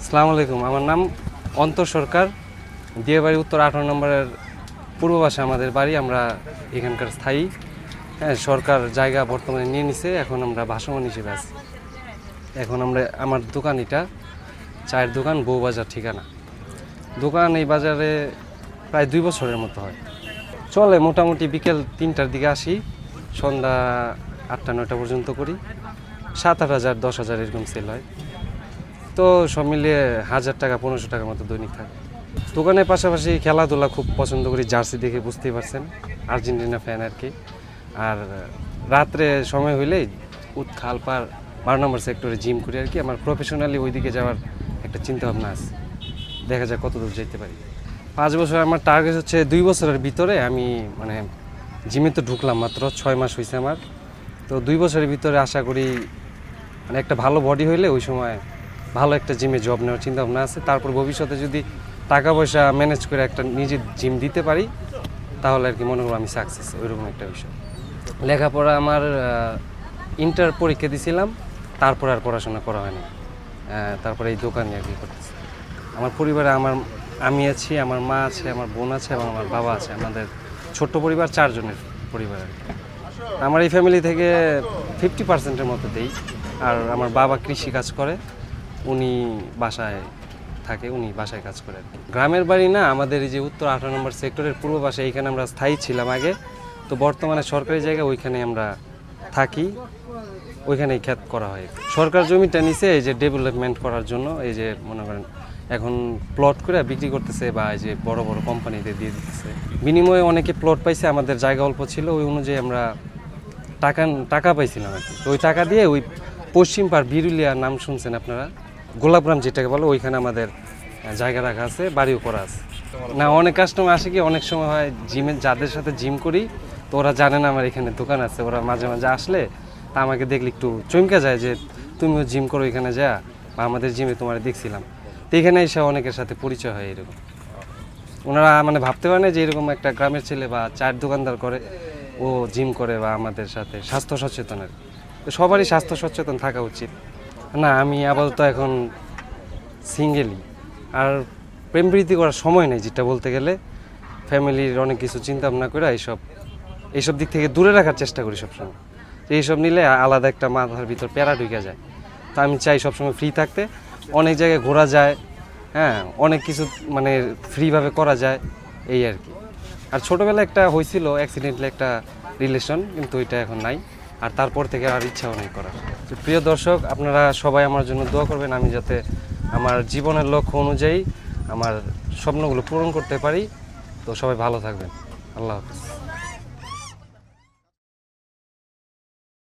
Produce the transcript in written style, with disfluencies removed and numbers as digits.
আসসালামু আলাইকুম। আমার নাম অন্তর সরকার। দিয়াবাড়ি উত্তর 18 নম্বরের পূর্ব পাশে আমাদের বাড়ি। আমরা এখানকার স্থায়ী। হ্যাঁ, সরকার জায়গা বর্তমানে নিয়ে নিছে। এখন আমরা ভাসমান হিসেবে আছি। এখন আমার দোকান এটা, চায়ের দোকান, বউবাজার ঠিকানা। দোকান এই বাজারে প্রায় 2 বছরের মতো হয়। চলে মোটামুটি বিকেল 3টার দিকে আসি, সন্ধ্যা 8টা-9টা পর্যন্ত করি। 7-8 হাজার 10 হাজার এরকম সেল হয়। তো সব মিলিয়ে 1000 টাকা 1500 টাকার মতো দৈনিক থাকে। দোকানের পাশাপাশি খেলাধুলা খুব পছন্দ করি, জার্সি দেখে বুঝতেই পারছেন, আর্জেন্টিনা ফ্যান আর কি। আর রাত্রে সময় হইলেই খালপার 12 নম্বর সেক্টরে জিম করি আর কি। আমার প্রফেশনালি ওইদিকে যাওয়ার একটা চিন্তা ভাবনা আছে, দেখা যাক কত দূর যেতে পারি। 5 বছর আমার টার্গেট হচ্ছে 2 বছরের ভিতরে আমি জিমে তো ঢুকলাম মাত্র 6 মাস হয়েছে আমার। তো 2 বছরের ভিতরে আশা করি একটা ভালো বডি হইলে ওই সময় ভালো একটা জিমে জব নেওয়ার চিন্তা ভাবনা আছে। তারপর ভবিষ্যতে যদি টাকা পয়সা ম্যানেজ করে একটা নিজের জিম দিতে পারি তাহলে আর কি মনে করব আমি সাকসেস, ওইরকম একটা বিষয়। লেখাপড়া আমার ইন্টার পরীক্ষা দিয়েছিলাম, তারপর আর পড়াশোনা করা হয়নি। তারপরে এই দোকানে আর কি করতেছি। আমার পরিবারে আমি আছি, আমার মা আছে, আমার বোন আছে এবং আমার বাবা আছে। আমাদের ছোট্ট পরিবার, 4 জনের পরিবার আর কি। আমার এই ফ্যামিলি থেকে 50%-এর মতো দেই। আর আমার বাবা কৃষি কাজ করে, উনি বাসায় থাকে, উনি বাসায় কাজ করে আর কি। গ্রামের বাড়ি না, আমাদের এই যে উত্তর 18 নম্বর সেক্টরের পূর্ব পাশে, এইখানে আমরা স্থায়ী ছিলাম আগে। তো বর্তমানে সরকারি জায়গা, ওইখানে আমরা থাকি, ওইখানেই ক্ষেত করা হয়। সরকার জমিটা নিছে এই যে ডেভেলপমেন্ট করার জন্য। এই যে মনে করেন এখন প্লট করে বিক্রি করতেছে, বা এই যে বড় বড় কোম্পানিতে দিয়ে দিতেছে। বিনিময়ে অনেকে প্লট পাইছে, আমাদের জায়গা অল্প ছিল, ওই অনুযায়ী আমরা টাকা পাইছিলাম আর কি। তো ওই টাকা দিয়ে ওই পশ্চিম পাড় বিরুলিয়া নাম শুনছেন আপনারা, গোলাপগ্রাম যেটাকে বলো, ওইখানে আমাদের জায়গা রাখা আছে, বাড়িও করা আছে। না, অনেক কাস্টমার আসে কি, অনেক সময় হয় জিমে যাদের সাথে জিম করি, তো ওরা জানে না আমার এখানে দোকান আছে। ওরা মাঝে মাঝে আসলে তা আমাকে দেখলে একটু চমকে যায় যে তুমিও জিম করো এখানে, যা বা আমাদের জিমে তোমার দেখছিলাম। তো এখানে এসে অনেকের সাথে পরিচয় হয় এরকম। ওনারা ভাবতে পারে না যে এরকম একটা গ্রামের ছেলে বা চায়ের দোকানদার করে, ও জিম করে বা আমাদের সাথে স্বাস্থ্য সচেতনের। তো সবারই স্বাস্থ্য সচেতন থাকা উচিত। না, আমি আপাতত এখন সিঙ্গেলই, আর প্রেম প্রীতি করার সময় নেই যেটা বলতে গেলে। ফ্যামিলির অনেক কিছু চিন্তা ভাবনা করে এইসব দিক থেকে দূরে রাখার চেষ্টা করি সবসময়। এইসব নিলে আলাদা একটা মাথার ভিতর প্যারা ঢুকে যায়। তো আমি চাই সবসময় ফ্রি থাকতে, অনেক জায়গায় ঘোরা যায়, হ্যাঁ, অনেক কিছু ফ্রিভাবে করা যায়, এই আর কি। আর ছোটোবেলায় একটা হয়েছিল অ্যাক্সিডেন্টলি একটা রিলেশন, কিন্তু ওইটা এখন নাই। আর তারপর থেকে আর ইচ্ছাও নেই করার। তো প্রিয় দর্শক, আপনারা সবাই আমার জন্য দোয়া করবেন, আমি যাতে আমার জীবনের লক্ষ্য অনুযায়ী আমার স্বপ্নগুলো পূরণ করতে পারি। তো সবাই ভালো থাকবেন। আল্লাহ হাফেজ।